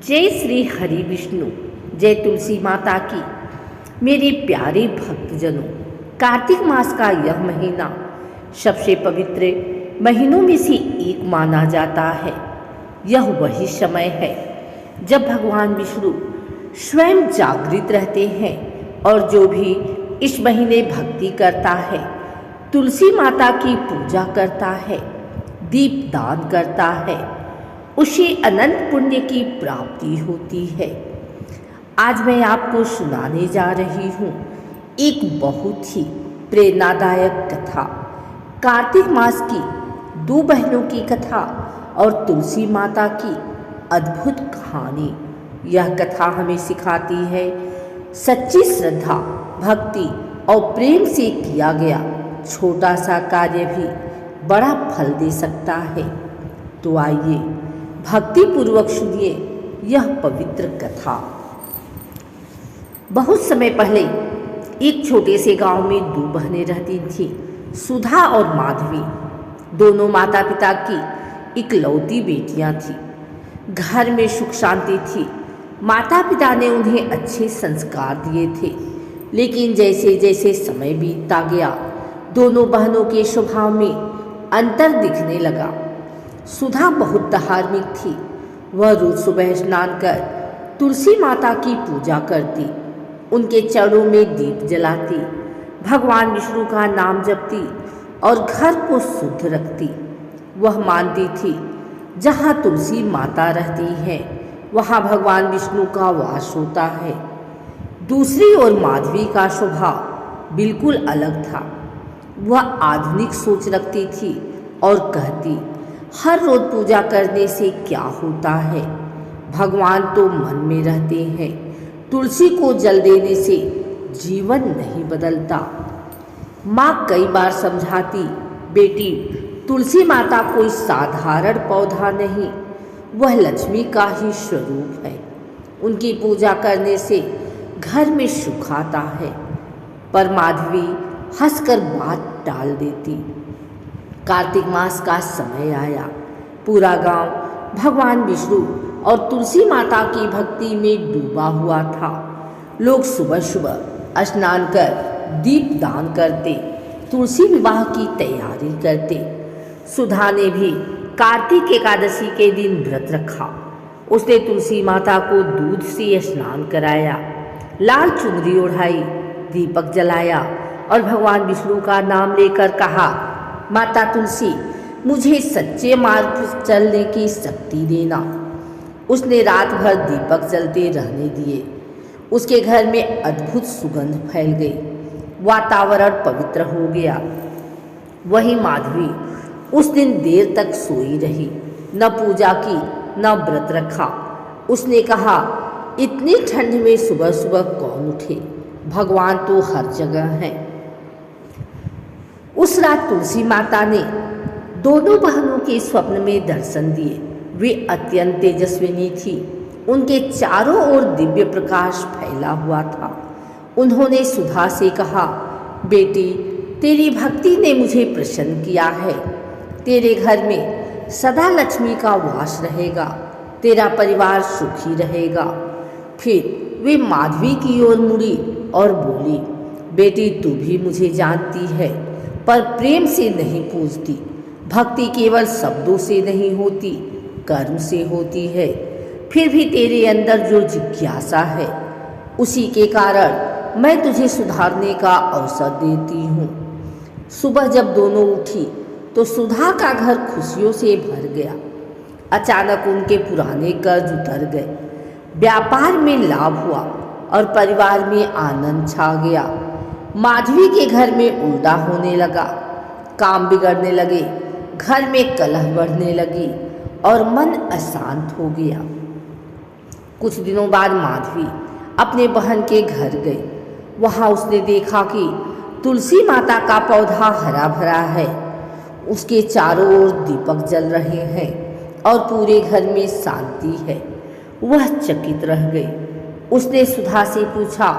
जय श्री हरि विष्णु। जय तुलसी माता की। मेरे प्यारे भक्तजनों, कार्तिक मास का यह महीना सबसे पवित्र महीनों में से एक माना जाता है। यह वही समय है जब भगवान विष्णु स्वयं जागृत रहते हैं और जो भी इस महीने भक्ति करता है, तुलसी माता की पूजा करता है, दीप दान करता है, उसे अनंत पुण्य की प्राप्ति होती है। आज मैं आपको सुनाने जा रही हूँ एक बहुत ही प्रेरणादायक कथा, कार्तिक मास की दो बहनों की कथा और तुलसी माता की अद्भुत कहानी। यह कथा हमें सिखाती है सच्ची श्रद्धा, भक्ति और प्रेम से किया गया छोटा सा कार्य भी बड़ा फल दे सकता है। तो आइए भक्ति पूर्वक सुनिए यह पवित्र कथा। बहुत समय पहले एक छोटे से गांव में दो बहनें रहती थीं, सुधा और माधवी। दोनों माता पिता की इकलौती बेटियां थीं। घर में सुख शांति थी। माता पिता ने उन्हें अच्छे संस्कार दिए थे, लेकिन जैसे जैसे समय बीतता गया, दोनों बहनों के स्वभाव में अंतर दिखने लगा। सुधा बहुत धार्मिक थी। वह रोज सुबह स्नान कर तुलसी माता की पूजा करती, उनके चरणों में दीप जलाती, भगवान विष्णु का नाम जपती और घर को शुद्ध रखती। वह मानती थी जहाँ तुलसी माता रहती है, वहाँ भगवान विष्णु का वास होता है। दूसरी ओर माधवी का स्वभाव बिल्कुल अलग था। वह आधुनिक सोच रखती थी और कहती, हर रोज पूजा करने से क्या होता है, भगवान तो मन में रहते हैं, तुलसी को जल देने से जीवन नहीं बदलता। माँ कई बार समझाती, बेटी तुलसी माता कोई साधारण पौधा नहीं, वह लक्ष्मी का ही स्वरूप है। उनकी पूजा करने से घर में सुख आता है। पर माधवी हंसकर बात टाल देती। कार्तिक मास का समय आया। पूरा गांव भगवान विष्णु और तुलसी माता की भक्ति में डूबा हुआ था। लोग सुबह सुबह स्नान कर दीप दान करते, तुलसी विवाह की तैयारी करते। सुधा ने भी कार्तिक एकादशी के दिन व्रत रखा। उसने तुलसी माता को दूध से स्नान कराया, लाल चुनरी ओढ़ाई, दीपक जलाया और भगवान विष्णु का नाम लेकर कहा, माता तुलसी, मुझे सच्चे मार्ग पर चलने की शक्ति देना। उसने रात भर दीपक जलते रहने दिए। उसके घर में अद्भुत सुगंध फैल गई। वातावरण पवित्र हो गया। वही माधवी उस दिन देर तक सोई रही, न पूजा की न व्रत रखा। उसने कहा, इतनी ठंड में सुबह सुबह कौन उठे, भगवान तो हर जगह है। उस रात तुलसी माता ने दोनों बहनों के स्वप्न में दर्शन दिए। वे अत्यंत तेजस्विनी थी। उनके चारों ओर दिव्य प्रकाश फैला हुआ था। उन्होंने सुधा से कहा, बेटी तेरी भक्ति ने मुझे प्रसन्न किया है। तेरे घर में सदा लक्ष्मी का वास रहेगा, तेरा परिवार सुखी रहेगा। फिर वे माधवी की ओर मुड़ी और बोली, बेटी तू भी मुझे जानती है, पर प्रेम से नहीं पूजती। भक्ति केवल शब्दों से नहीं होती, कर्म से होती है। फिर भी तेरे अंदर जो जिज्ञासा है, उसी के कारण मैं तुझे सुधारने का अवसर देती हूँ। सुबह जब दोनों उठी तो सुधा का घर खुशियों से भर गया। अचानक उनके पुराने कर्ज उतर गए, व्यापार में लाभ हुआ और परिवार में आनंद छा गया। माधवी के घर में उल्टा होने लगा, काम बिगड़ने लगे, घर में कलह बढ़ने लगी और मन अशांत हो गया। कुछ दिनों बाद माधवी अपने बहन के घर गई। वहाँ उसने देखा कि तुलसी माता का पौधा हरा भरा है, उसके चारों ओर दीपक जल रहे हैं और पूरे घर में शांति है। वह चकित रह गई। उसने सुधा से पूछा,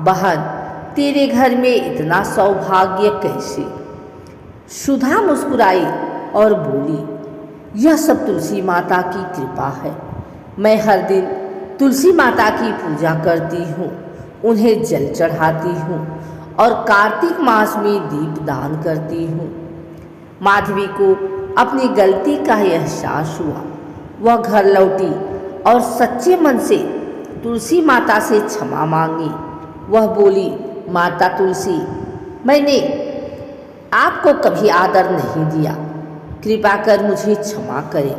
बहन तेरे घर में इतना सौभाग्य कैसे? सुधा मुस्कुराई और बोली, यह सब तुलसी माता की कृपा है। मैं हर दिन तुलसी माता की पूजा करती हूँ, उन्हें जल चढ़ाती हूँ और कार्तिक मास में दीप दान करती हूँ। माधवी को अपनी गलती का एहसास हुआ। वह घर लौटी और सच्चे मन से तुलसी माता से क्षमा मांगी। वह बोली, माता तुलसी, मैंने आपको कभी आदर नहीं दिया, कृपा कर मुझे क्षमा करें।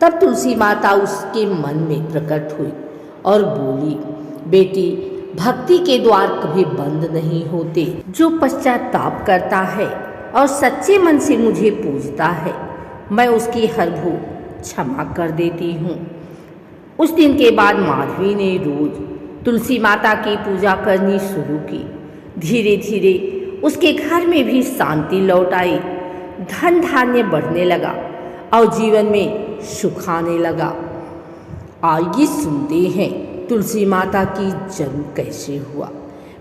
तब तुलसी माता उसके मन में प्रकट हुई और बोली, बेटी, भक्ति के द्वार कभी बंद नहीं होते। जो पश्चाताप करता है और सच्चे मन से मुझे पूजता है, मैं उसकी हर भूल क्षमा कर देती हूँ। उस दिन के बाद माधवी ने रोज तुलसी माता की पूजा करनी शुरू की। धीरे धीरे उसके घर में भी शांति लौट आई, धन धान्य बढ़ने लगा और जीवन में सुख आने लगा। आइए सुनते हैं तुलसी माता की जन्म कैसे हुआ।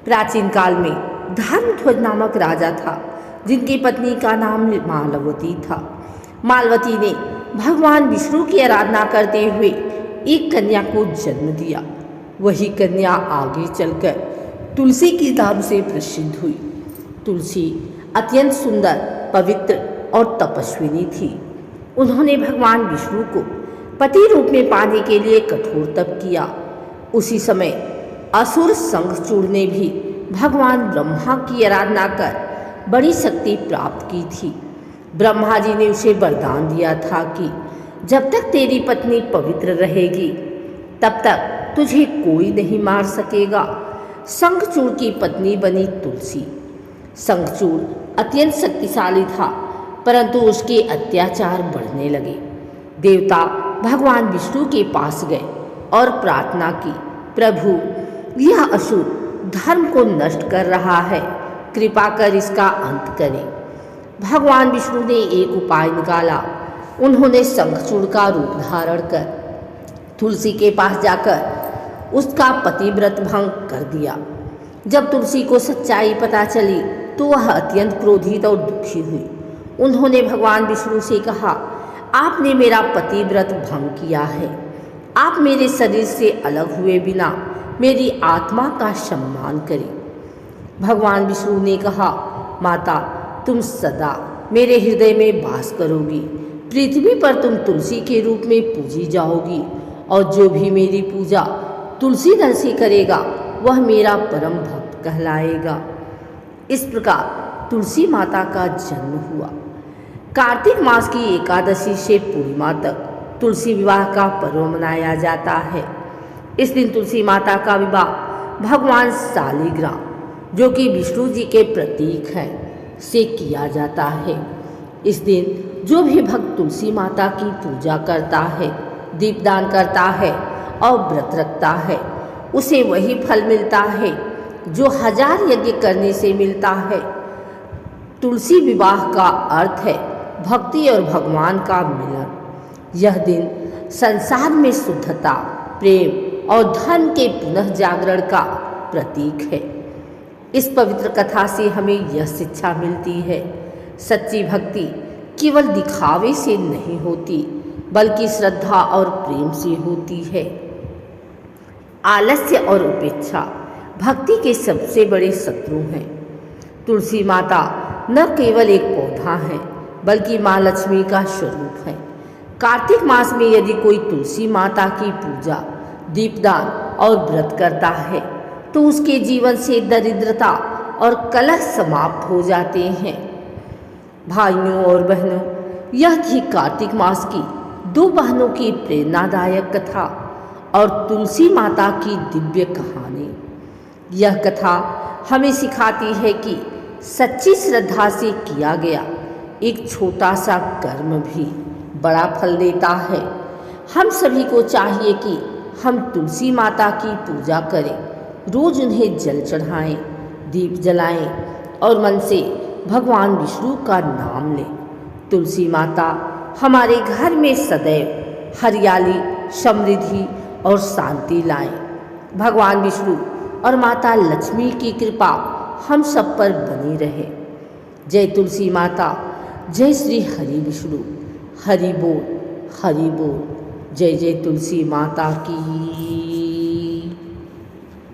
प्राचीन काल में धर्मध्वज नामक राजा था, जिनकी पत्नी का नाम मालवती था। मालवती ने भगवान विष्णु की आराधना करते हुए एक कन्या को जन्म दिया। वही कन्या आगे चलकर तुलसी के नाम से प्रसिद्ध हुई। तुलसी अत्यंत सुंदर, पवित्र और तपस्विनी थी। उन्होंने भगवान विष्णु को पति रूप में पाने के लिए कठोर तप किया। उसी समय असुर शंखचूड़ ने भी भगवान ब्रह्मा की आराधना कर बड़ी शक्ति प्राप्त की थी। ब्रह्मा जी ने उसे वरदान दिया था कि जब तक तेरी पत्नी पवित्र रहेगी, तब तक तुझे कोई नहीं मार सकेगा। शंखचूड़ की पत्नी बनी तुलसी। शंखचूड़ अत्यंत शक्तिशाली था, परंतु उसके अत्याचार बढ़ने लगे। देवता भगवान विष्णु के पास गए और प्रार्थना की, प्रभु, यह असुर धर्म को नष्ट कर रहा है, कृपा कर इसका अंत करें। भगवान विष्णु ने एक उपाय निकाला। उन्होंने शंखचूड़ का रूप धारण कर तुलसी के पास जाकर उसका पतिव्रत भंग कर दिया। जब तुलसी को सच्चाई पता चली तो वह अत्यंत क्रोधित और दुखी हुई। उन्होंने भगवान विष्णु से कहा, आपने मेरा पतिव्रत भंग किया है। आप मेरे शरीर से अलग हुए बिना मेरी आत्मा का सम्मान करें। भगवान विष्णु ने कहा, माता, तुम सदा मेरे हृदय में वास करोगी। पृथ्वी पर तुम तुलसी के रूप में पूजी जाओगी और जो भी मेरी पूजा तुलसी दल से करेगा वह मेरा परम भक्त कहलाएगा। इस प्रकार तुलसी माता का जन्म हुआ। कार्तिक मास की एकादशी से पूर्णिमा तक तुलसी विवाह का पर्व मनाया जाता है। इस दिन तुलसी माता का विवाह भगवान शालिग्राम, जो कि विष्णु जी के प्रतीक हैं, से किया जाता है। इस दिन जो भी भक्त तुलसी माता की पूजा करता है, दीपदान करता है और व्रत रखता है, उसे वही फल मिलता है जो 1000 यज्ञ करने से मिलता है। तुलसी विवाह का अर्थ है भक्ति और भगवान का मिलन। यह दिन संसार में शुद्धता, प्रेम और धर्म के पुनः जागरण का प्रतीक है। इस पवित्र कथा से हमें यह शिक्षा मिलती है, सच्ची भक्ति केवल दिखावे से नहीं होती, बल्कि श्रद्धा और प्रेम से होती है। आलस्य और उपेक्षा भक्ति के सबसे बड़े शत्रु हैं। तुलसी माता न केवल एक पौधा है, बल्कि माँ लक्ष्मी का स्वरूप है। कार्तिक मास में यदि कोई तुलसी माता की पूजा, दीपदान और व्रत करता है तो उसके जीवन से दरिद्रता और कलह समाप्त हो जाते हैं। भाइयों और बहनों, यह थी कार्तिक मास की 2 बहनों की प्रेरणादायक कथा और तुलसी माता की दिव्य कहानी। यह कथा हमें सिखाती है कि सच्ची श्रद्धा से किया गया एक छोटा सा कर्म भी बड़ा फल देता है। हम सभी को चाहिए कि हम तुलसी माता की पूजा करें, रोज उन्हें जल चढ़ाएं, दीप जलाएं और मन से भगवान विष्णु का नाम लें। तुलसी माता हमारे घर में सदैव हरियाली, समृद्धि और शांति लाएं। भगवान विष्णु और माता लक्ष्मी की कृपा हम सब पर बनी रहे। जय तुलसी माता, जय श्री हरि विष्णु। हरि बोल, हरि बोल। जय जय तुलसी माता की।